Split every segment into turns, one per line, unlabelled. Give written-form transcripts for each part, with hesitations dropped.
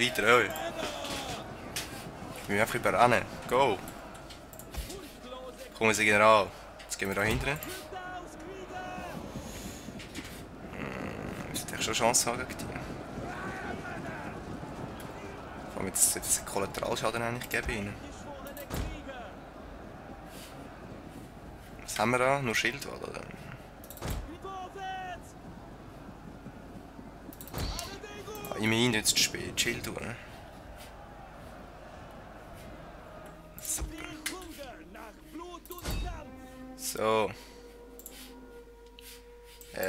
weiter, oi. Ich will einfach überrennen. Go! Komm, unser General. Jetzt gehen wir da hinten. Wir sollten schon Chance haben gegen die. Vor allem jetzt sollte es einen Kollateralschaden eigentlich geben ihnen. Was haben wir da? Nur Schildwall, oder? Ah, immerhin jetzt zu spät Schild tun. Ne? Super. So.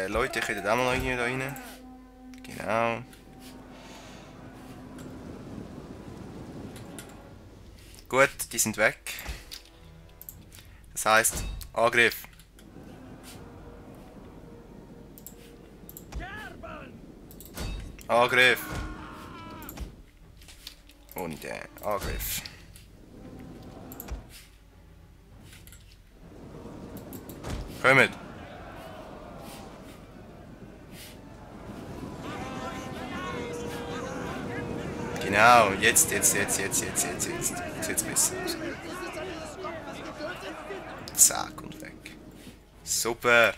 Leute, ich könnte auch mal noch da rein. Genau. Gut, die sind weg. Das heisst, Angriff. Angriff. Und Angriff. Kommt. Genau, jetzt. Sieht's besser aus. Zack und weg. Super.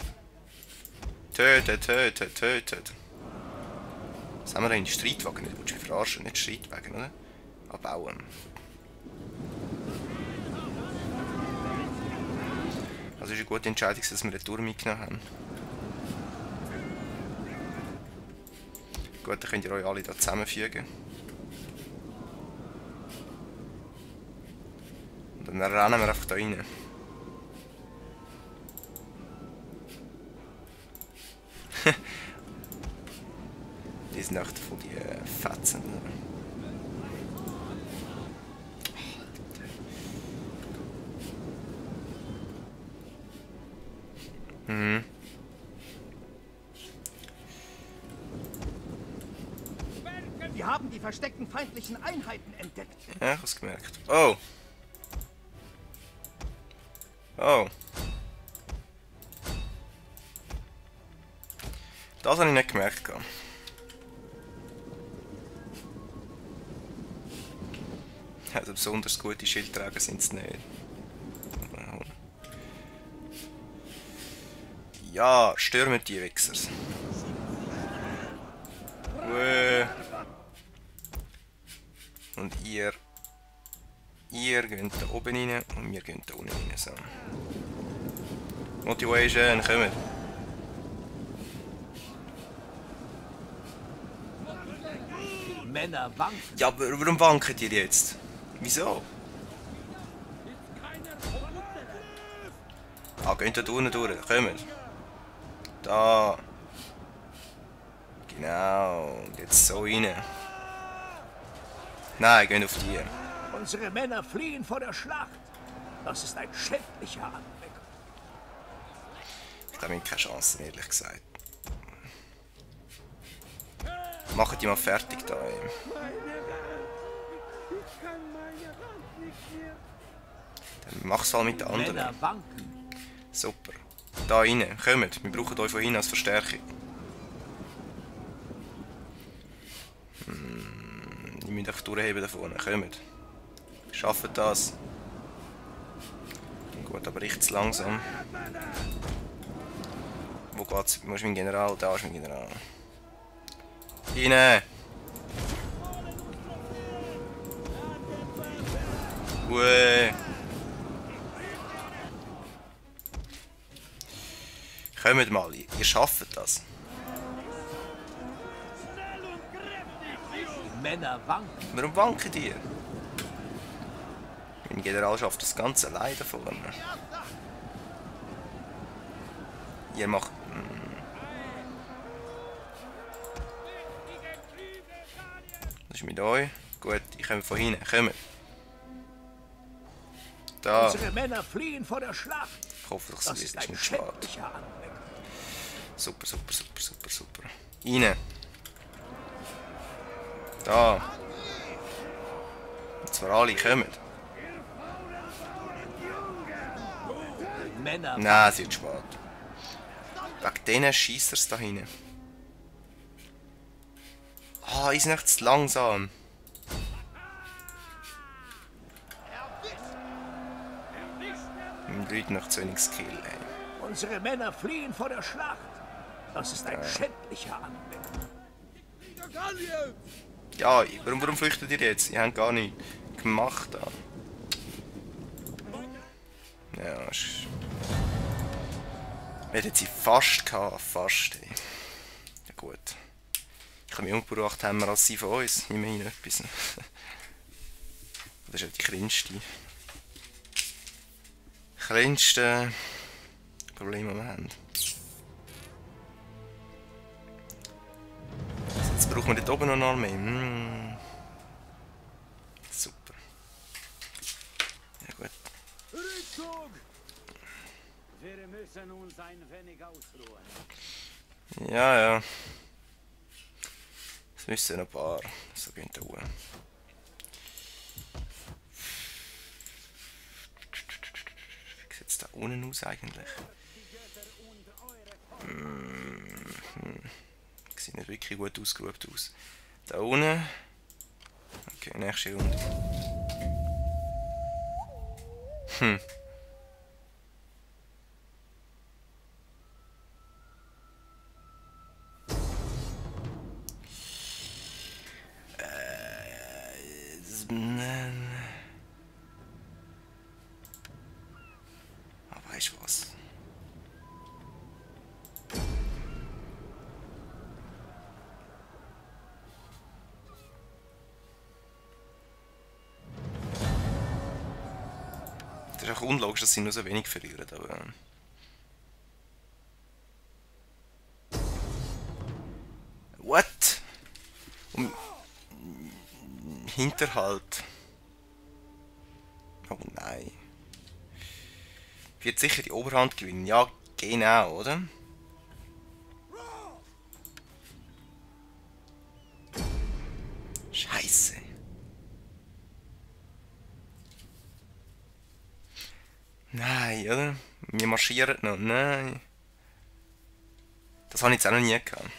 Tötet. Was haben wir da in Streitwagen? Nicht, willst du mich verarschen? Nicht Streitwagen, oder? Abbauen. Also ist eine gute Entscheidung, dass wir den Turm mitgenommen haben. Gut, dann könnt ihr euch alle hier zusammenfügen. Und dann rennen wir einfach da rein. Die sind echt von die Fetzen. Mhm.
Wir haben die versteckten feindlichen Einheiten entdeckt.
Ja, ich hab's gemerkt. Oh! Oh! Das habe ich nicht gemerkt. Also besonders gute Schildträger sind es nicht. Ja, stürmen die Wichsers. Und ihr geht da oben rein und wir gehen da unten rein. So. Motivation, kommt!
Männer wanken.
Ja, aber warum wanken ihr jetzt? Wieso? Ah, geht da unten durch, kommt! Da! Genau, und jetzt so rein. Nein, gehen auf die.
Unsere Männer fliehen vor der Schlacht. Das ist ein schändlicher Anblick.
Ich habe keine Chance, ehrlich gesagt. Machen die mal fertig da. Dann mach's halt mit den anderen.
Männer wanken.
Super. Da rein, kommt. Wir brauchen euch von hinten als Verstärkung. Ich müsst einfach durchheben da vorne. Kommt. Schafft das. Gut, aber richtig langsam. Wo geht's? Wo ist mein General? Da ist mein General. Rein! Ue! Kommt mal, ihr schafft das.
Männer wanken.
Warum wanken ihr? Mein General schafft das Ganze alleine da vorne. Ihr macht... Das ist mit euch. Gut, ich komme von hinten. Kommt. Da.
Unsere Männer fliehen vor der Schlacht.
Ich hoffe, das
Das
ist
ist ein
nicht schade.
schändlicher Anblick.
Super. Rein. Da. Und zwar alle kommen.
Männer.
Nein, es wird spät. Wegen denen Schiessers da hinten. Ah, ist nicht zu langsam. brüten nach zu wenig Skill, ey.
Unsere Männer fliehen vor der Schlacht. Das ist ein schändlicher Anblick.
Ja, warum flüchtet ihr jetzt? Ihr habt gar nichts gemacht da. Ja, wir hätten sie fast gehabt, fast. Ey. Ja gut. Ich habe mich umgebracht, haben wir als sie von uns. Immerhin etwas. Das ist ja die kleinste Probleme, die wir haben. Jetzt brauchen wir dort oben noch eine Armee. Super. Ja gut.
Wir müssen uns ein wenig ausruhen.
Ja. Es müssen noch ein paar. So gehen da oben. Wie sieht es da unten aus eigentlich? Sieht nicht wirklich gut ausgeruht aus. Da unten. Okay, nächste Runde. Weißt du was? Das ist auch unlogisch, dass sie nur so wenig verlieren, aber... What? Hinterhalt. Oh nein. Wird sicher die Oberhand gewinnen. Ja, genau, oder? Scheiße. Nein, oder? Wir marschieren noch. Nein. Das habe ich jetzt auch noch nie gehabt.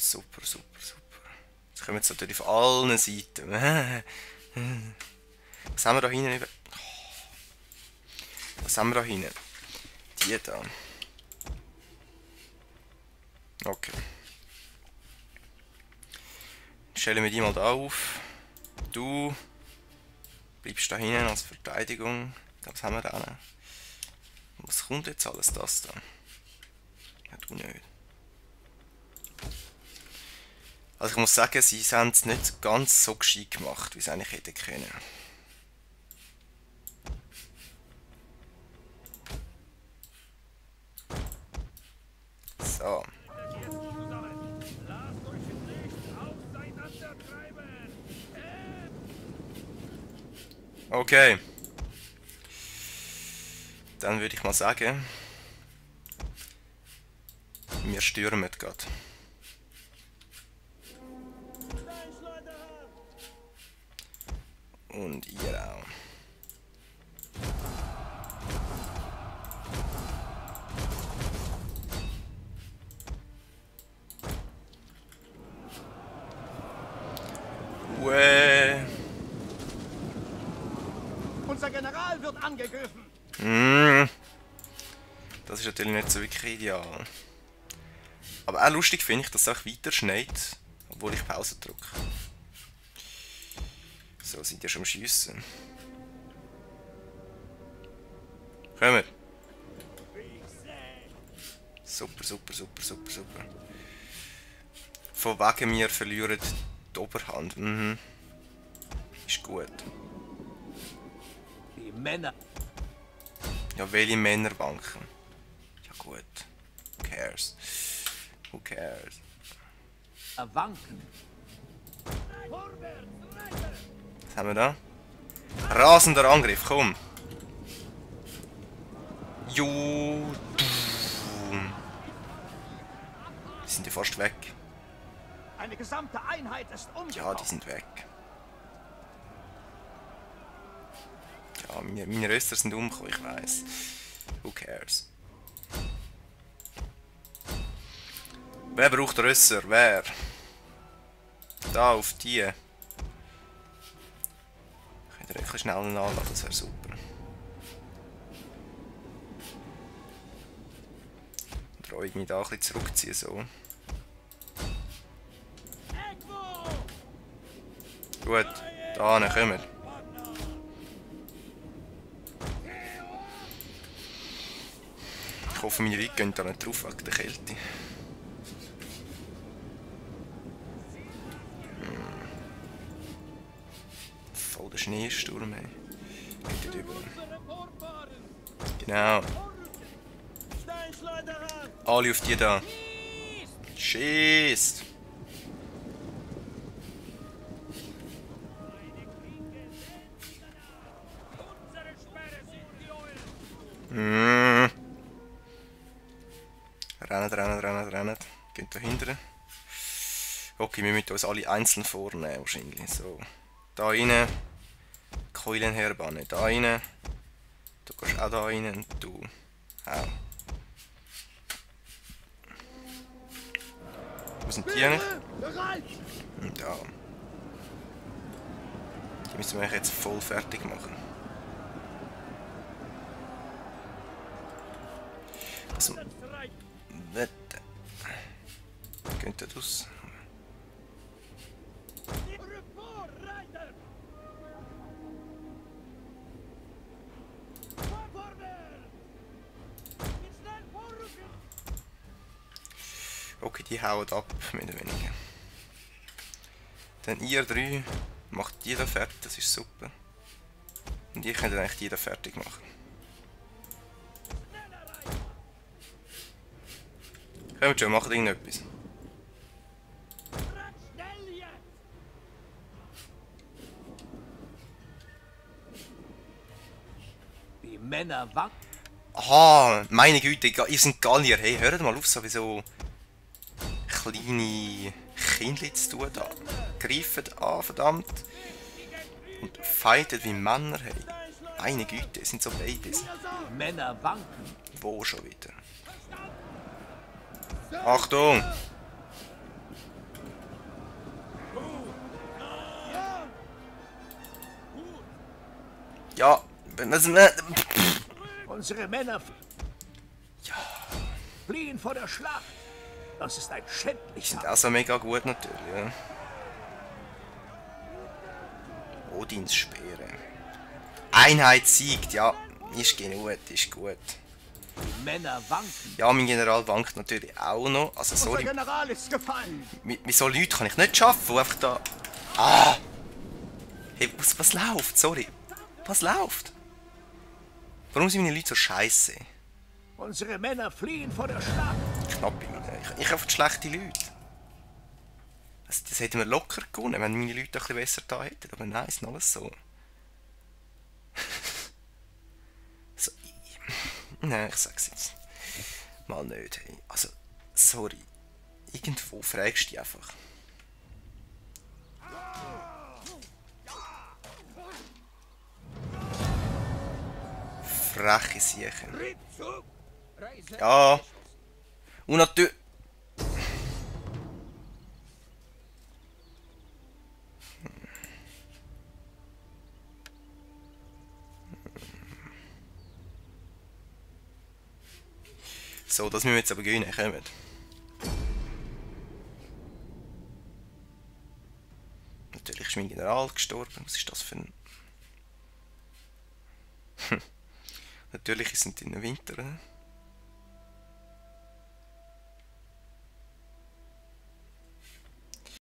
Super. Jetzt kommen jetzt natürlich von allen Seiten. Was haben wir da hinten? Was haben wir da hinten? Die da. Okay. Stellen wir die mal da auf. Du bleibst da hinten als Verteidigung. Was haben wir da noch? Was kommt jetzt alles das da? Ja, du nicht. Also ich muss sagen, sie haben es nicht ganz so gescheit gemacht, wie sie eigentlich hätten können. So. Okay. Dann würde ich mal sagen, wir stürmen gerade. Und ihr auch.
Unser General wird angegriffen.
Das ist natürlich nicht so wirklich ideal. Aber auch lustig finde ich, dass es auch weiter schneit, obwohl ich Pause drücke. So, sind ja schon am Schiessen. Kommen. Super. Von wegen wir verlieren die Oberhand. Ist gut.
Die Männer.
Ja, welche Männer wanken? Ja gut. Who cares?
Wanken.
Was haben wir da? Rasender Angriff, komm! Jo! Die sind ja fast weg.
Eine gesamte Einheit ist umgekommen.
Ja, die sind weg. Ja, Ja, meine Röster sind umgekommen, ich weiss. Who cares? Wer braucht Rösser? Wer? Da, auf die. Könnt ihr wirklich schnell nachladen, das wäre super. Oder irgendwie da ein bisschen zurückziehen, so. Gut, da kommen wir. Ich hoffe, meine Leute gehen da nicht drauf wegen der Kälte. Voll der Schneesturm, ey. Geht dort über. Genau. Alle auf die da. Schießt! Rennen. Geht da hinten. Okay, wir müssen uns alle einzeln vornehmen wahrscheinlich. So. Da rein. Keulen herbannen. Da rein. Du gehst auch da rein und du auch. Wo sind die eigentlich? Da. Die müssen wir jetzt voll fertig machen. Also, wette. Könnt ihr das? Okay, die hauen ab, mehr oder weniger. Dann ihr drei macht die da fertig, das ist super. Und ihr könnt eigentlich die da fertig machen. Kommt schon, macht irgendetwas.
Die Männer wanken.
Aha, meine Güte, ihr seid Gallier. Hey, hört mal auf, sowieso kleine Kindli zu tun da. Greift an, verdammt. Und fightet wie Männer, hey. Meine Güte, sind so Babys.
Die Männer wanken.
Wo schon wieder? Achtung! Ja,
Unsere Männer fliehen vor der Schlacht. Das ist ein schändlicher.
also mega gut natürlich, ja. Odins Speere. Einheit siegt, ja. Ist gut, ist gut.
Die Männer wanken.
Ja, mein General wankt natürlich auch noch. Also sorry.
Unser General ist gefallen.
Mit so Leuten kann ich nicht schaffen, die einfach da... Ah! Hey, was läuft? Sorry. Was läuft? Warum sind meine Leute so scheiße?
Unsere Männer fliehen vor der Schlacht.
Knapp ich habe schlechte Leute. Das hätten wir locker gewonnen, wenn meine Leute ein bisschen besser da hätten. Aber nein, ist alles so. So nein, ich sag's jetzt mal nicht. Hey. Also, sorry. Irgendwo fragst du dich einfach. Freche Siechen. Ja. Und natürlich... So, das müssen wir jetzt aber gewinnen, kommen. Natürlich ist mein General gestorben. Was ist das für ein... Natürlich sind die in den Winter.